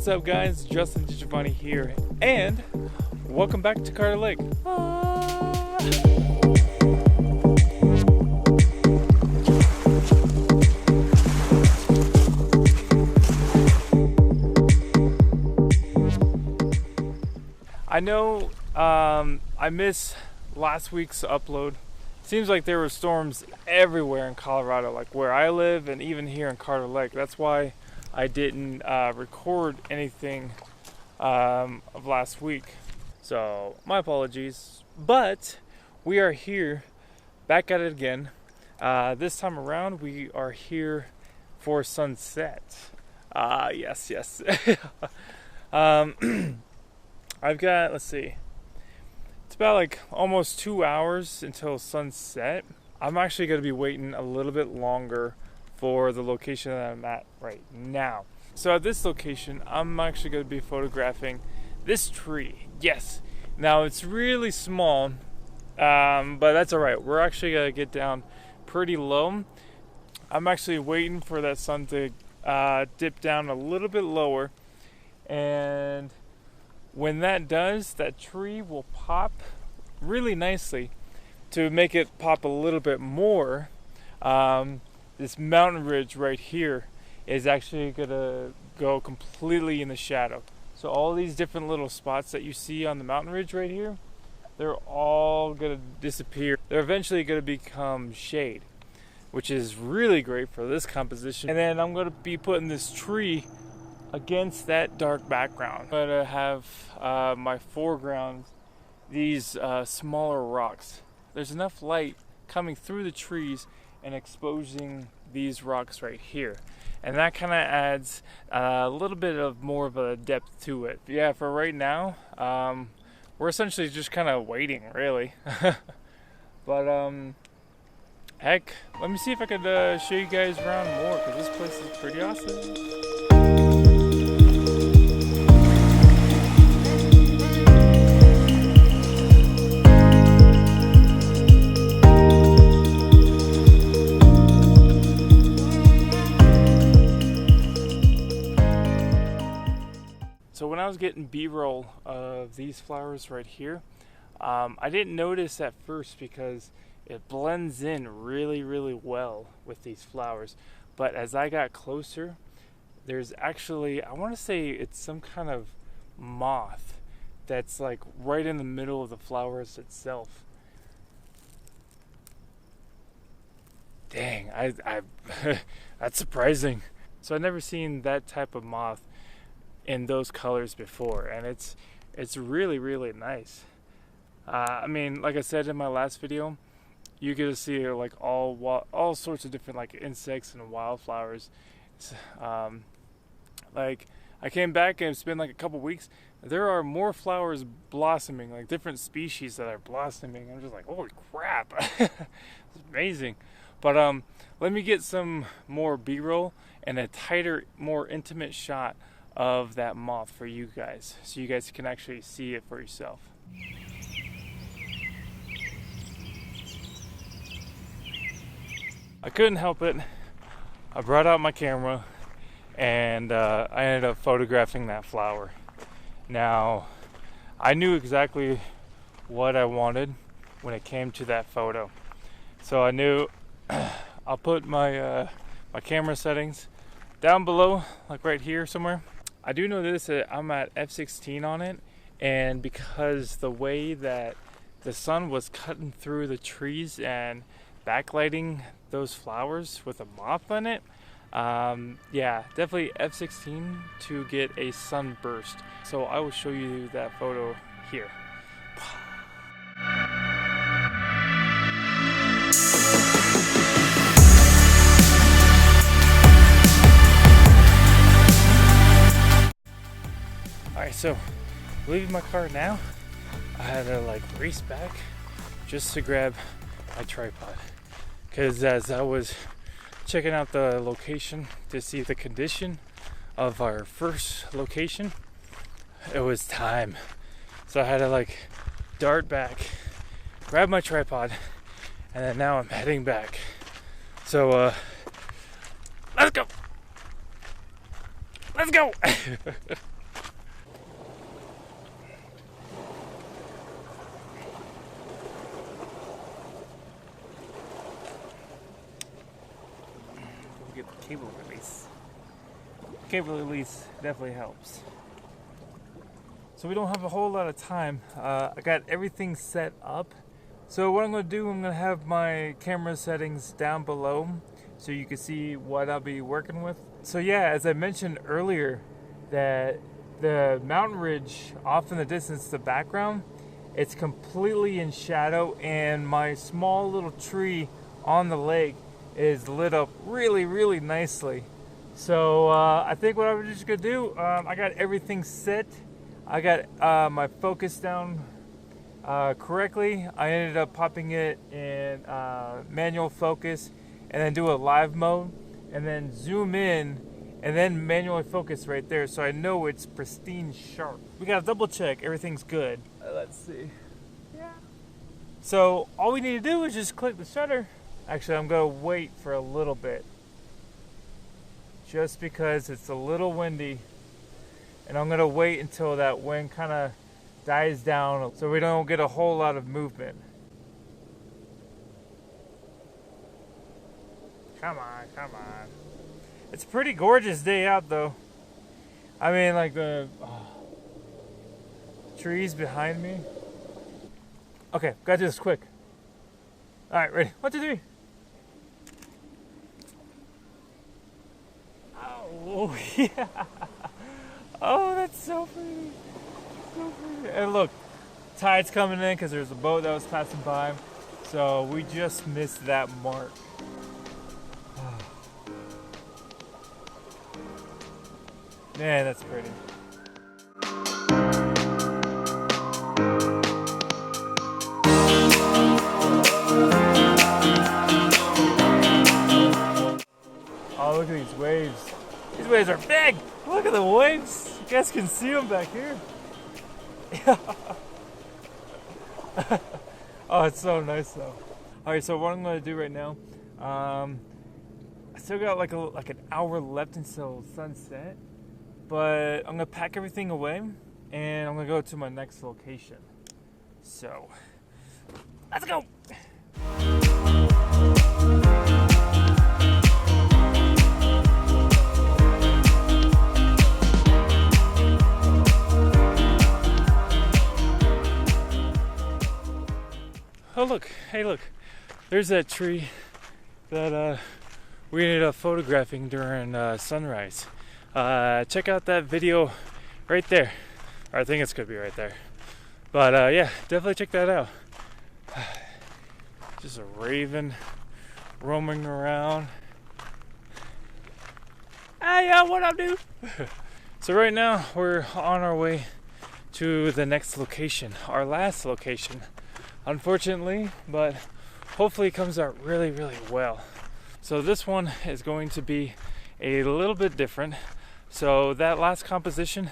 What's up guys, Justin Giovanni here, and welcome back to Carter Lake. I know I missed last week's upload. Seems like there were storms everywhere in Colorado, like where I live and even here in Carter Lake. That's why I didn't record anything of last week. So my apologies. But we are here, back at it again. This time around we are here for sunset. Yes. I've got, let's see, it's about like almost 2 hours until sunset. I'm actually going to be waiting a little bit longer for the location that I'm at right now. So at this location, I'm actually going to be photographing this tree. Yes. Now it's really small, but that's all right. We're actually going to get down pretty low. I'm actually waiting for that sun to dip down a little bit lower, and when that does, that tree will pop really nicely. To make it pop a little bit more, this mountain ridge right here is actually gonna go completely in the shadow. So all these different little spots that you see on the mountain ridge right here, they're all gonna disappear. They're eventually gonna become shade, which is really great for this composition. And then I'm gonna be putting this tree against that dark background. I'm gonna have my foreground, these smaller rocks. There's enough light coming through the trees and exposing these rocks right here, and that kind of adds a little bit of more of a depth to it. Yeah, for right now, we're essentially just kind of waiting, really. But heck, let me see if I could show you guys around more, because this place is pretty awesome. So when I was getting B-roll of these flowers right here, I didn't notice at first because it blends in really well with these flowers. But as I got closer, there's actually, I want to say it's some kind of moth that's like right in the middle of the flowers itself. Dang, I that's surprising. So I've never seen that type of moth in those colors before, and it's really nice. I mean, like I said in my last video, you get to see like all sorts of different like insects and wildflowers. Like I came back and it's been like a couple weeks. There are more flowers blossoming, like different species that are blossoming. I'm just like, holy crap! It's amazing. But let me get some more B-roll and a tighter, more intimate shot of that moth for you guys, so you guys can actually see it for yourself. I couldn't help it. I brought out my camera and I ended up photographing that flower. Now, I knew exactly what I wanted when it came to that photo. So I knew I'll put my my camera settings down below, like right here somewhere. I do know this, that I'm at f/16 on it, and because the way that the sun was cutting through the trees and backlighting those flowers with a moth on it, yeah, definitely f/16 to get a sunburst. So I will show you that photo here. Alright, so leaving my car now, I had to like race back just to grab my tripod, because as I was checking out the location to see the condition of our first location, it was time. So I had to like dart back, grab my tripod, and then now I'm heading back. So let's go! get the cable release. Cable release definitely helps. So we don't have a whole lot of time. I got everything set up. So what I'm going to do, I'm going to have my camera settings down below so you can see what I'll be working with. So yeah, as I mentioned earlier, that the mountain ridge off in the distance, the background, it's completely in shadow, and my small little tree on the lake is lit up really, really nicely. So I think what I'm just going to do, I got everything set. I got my focus down correctly. I ended up popping it in manual focus and then do a live mode and then zoom in and then manually focus right there so I know it's pristine sharp. We gotta double check everything's good. Let's see. Yeah. So all we need to do is just click the shutter. Actually, I'm gonna wait for a little bit just because it's a little windy, and I'm gonna wait until that wind kind of dies down so we don't get a whole lot of movement. Come on, come on. It's a pretty gorgeous day out though. I mean, like the trees behind me. Okay, gotta do this quick. All right, ready? 1, 2, 3. Oh, yeah. Oh, that's so pretty. So pretty. And look, tide's coming in because there's a boat that was passing by. So we just missed that mark. Man, that's pretty. Oh, look at these waves. These waves are big. Look at the waves. You guys can see them back here. Oh, it's so nice though. All right, so what I'm going to do right now, I still got like an hour left until sunset, but I'm going to pack everything away and I'm going to go to my next location. So, let's go. Oh look, hey look, there's that tree that we ended up photographing during sunrise. Check out that video right there. Or I think it's gonna be right there. But yeah, definitely check that out. Just a raven roaming around. Hey, what up, dude? So right now we're on our way to the next location, our last location. Unfortunately, but hopefully it comes out really, really well. So this one is going to be a little bit different. So that last composition,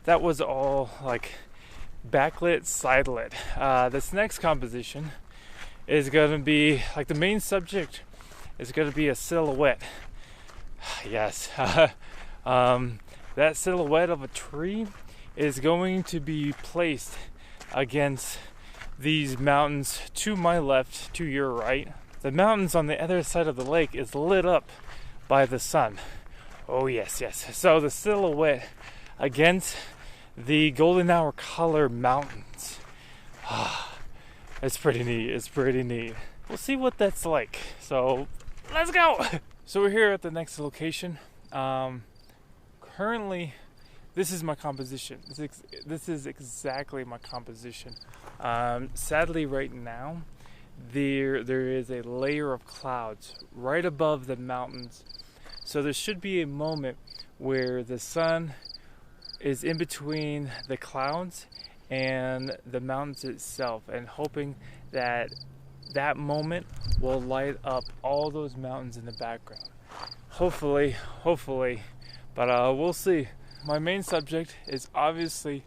that was all like backlit, side lit. This next composition is going to be like the main subject is going to be a silhouette. Yes, that silhouette of a tree is going to be placed against these mountains to my left, to your right. The mountains on the other side of the lake is lit up by the sun. Oh yes, yes. So the silhouette against the golden hour color mountains. It's pretty neat. It's pretty neat. We'll see what that's like. So let's go. So we're here at the next location. Currently, this is my composition. This is exactly my composition. Sadly, right now, there is a layer of clouds right above the mountains. So there should be a moment where the sun is in between the clouds and the mountains itself, and hoping that that moment will light up all those mountains in the background. Hopefully, but we'll see. My main subject is obviously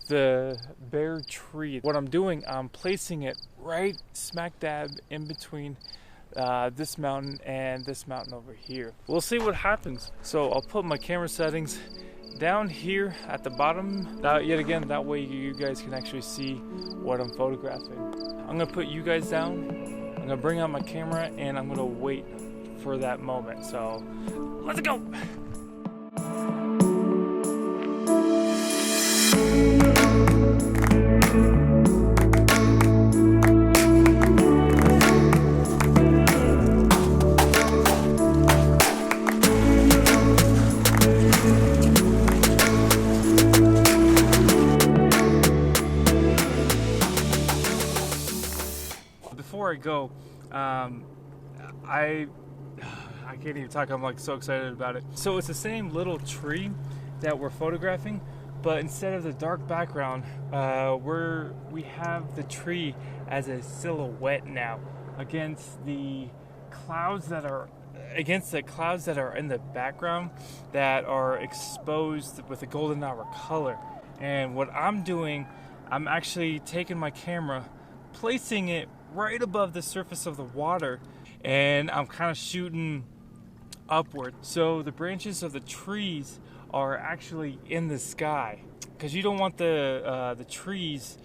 the bare tree. What I'm doing, I'm placing it right smack dab in between this mountain and this mountain over here. We'll see what happens. So I'll put my camera settings down here at the bottom. Yet again, that way you guys can actually see what I'm photographing. I'm gonna put you guys down. I'm gonna bring out my camera and I'm gonna wait for that moment. So let's go. Before I go, I can't even talk. I'm like so excited about it. So it's the same little tree that we're photographing, but instead of the dark background, we have the tree as a silhouette now against the clouds that are in the background that are exposed with a golden hour color. And what I'm doing, I'm actually taking my camera, placing it right above the surface of the water, and I'm kind of shooting upward. So the branches of the trees are actually in the sky, because you don't want the trees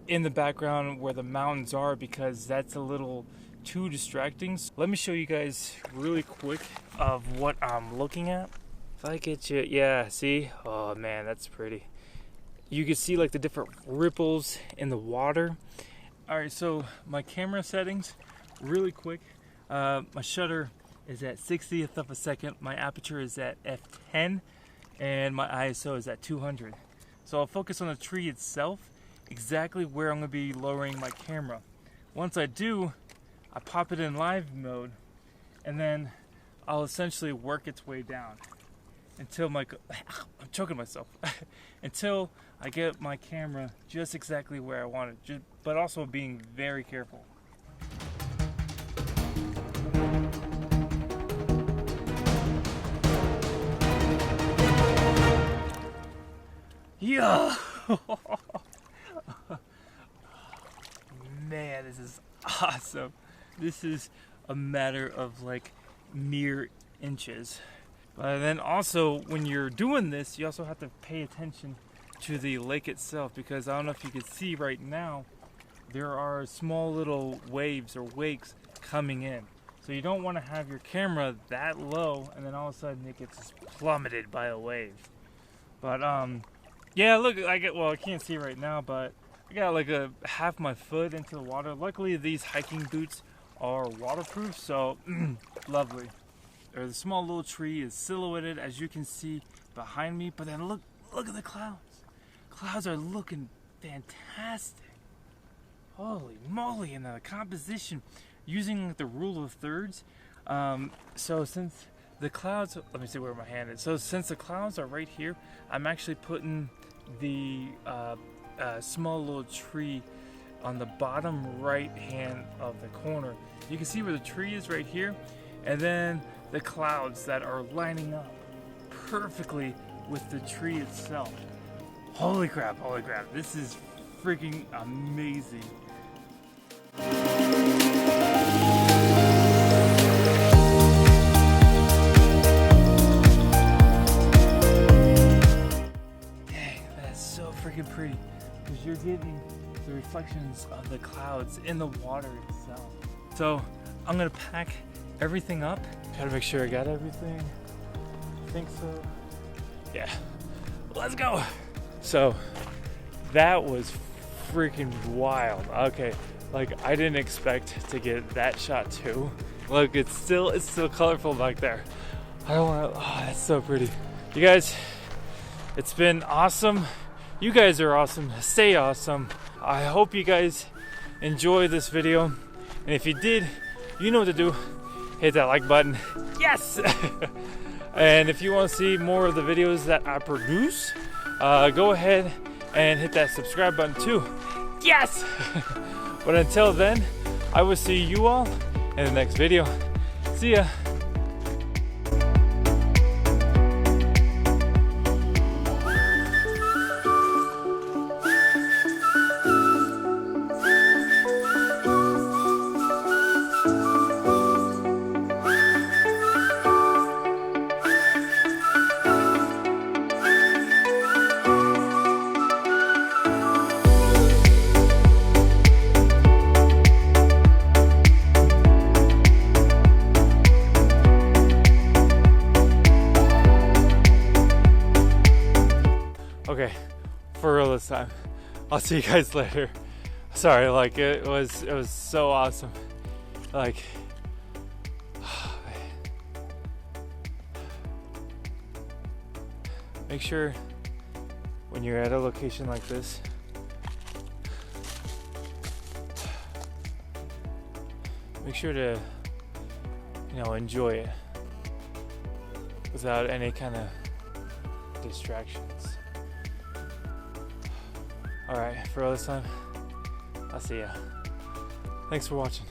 in the background where the mountains are, because that's a little too distracting. So let me show you guys really quick of what I'm looking at. If I get you, yeah, see? Oh man, that's pretty. You can see like the different ripples in the water. All right, so my camera settings, really quick. My shutter is at 60th of a second. My aperture is at f10, and my ISO is at 200. So I'll focus on the tree itself, exactly where I'm gonna be lowering my camera. Once I do, I pop it in live mode, and then I'll essentially work its way down until I'm choking myself, until I get my camera just exactly where I want it, but also being very careful. Yeah. Man, this is awesome. This is a matter of like mere inches. But then also, when you're doing this, you also have to pay attention to the lake itself, because I don't know if you can see right now, there are small little waves or wakes coming in. So you don't want to have your camera that low and then all of a sudden it gets plummeted by a wave. But yeah, look, I can't see right now, but I got like a half my foot into the water. Luckily these hiking boots are waterproof, so lovely. The small little tree is silhouetted, as you can see behind me, but then look at the clouds. Clouds are looking fantastic. Holy moly, and the composition using the rule of thirds. So since the clouds, let me see where my hand is. So since the clouds are right here, I'm actually putting the small little tree on the bottom right hand of the corner. You can see where the tree is right here, and then the clouds that are lining up perfectly with the tree itself. Holy crap, this is freaking amazing. Dang, that's so freaking pretty, because you're getting the reflections of the clouds in the water itself. So I'm gonna pack everything up. Gotta make sure I got everything. I think so. Yeah, let's go. So that was freaking wild. Okay, like I didn't expect to get that shot too. Look, it's still colorful back there. I don't want to, oh, that's so pretty. You guys, it's been awesome. You guys are awesome. Stay awesome. I hope you guys enjoy this video. And if you did, you know what to do. Hit that like button. Yes! And if you want to see more of the videos that I produce, go ahead and hit that subscribe button too. Yes! But until then, I will see you all in the next video. See ya! this time. I'll see you guys later. Sorry, like it was so awesome. Like make sure when you're at a location like this, make sure to, you know, enjoy it without any kind of distractions. Alright, for all this time, I'll see ya. Thanks for watching.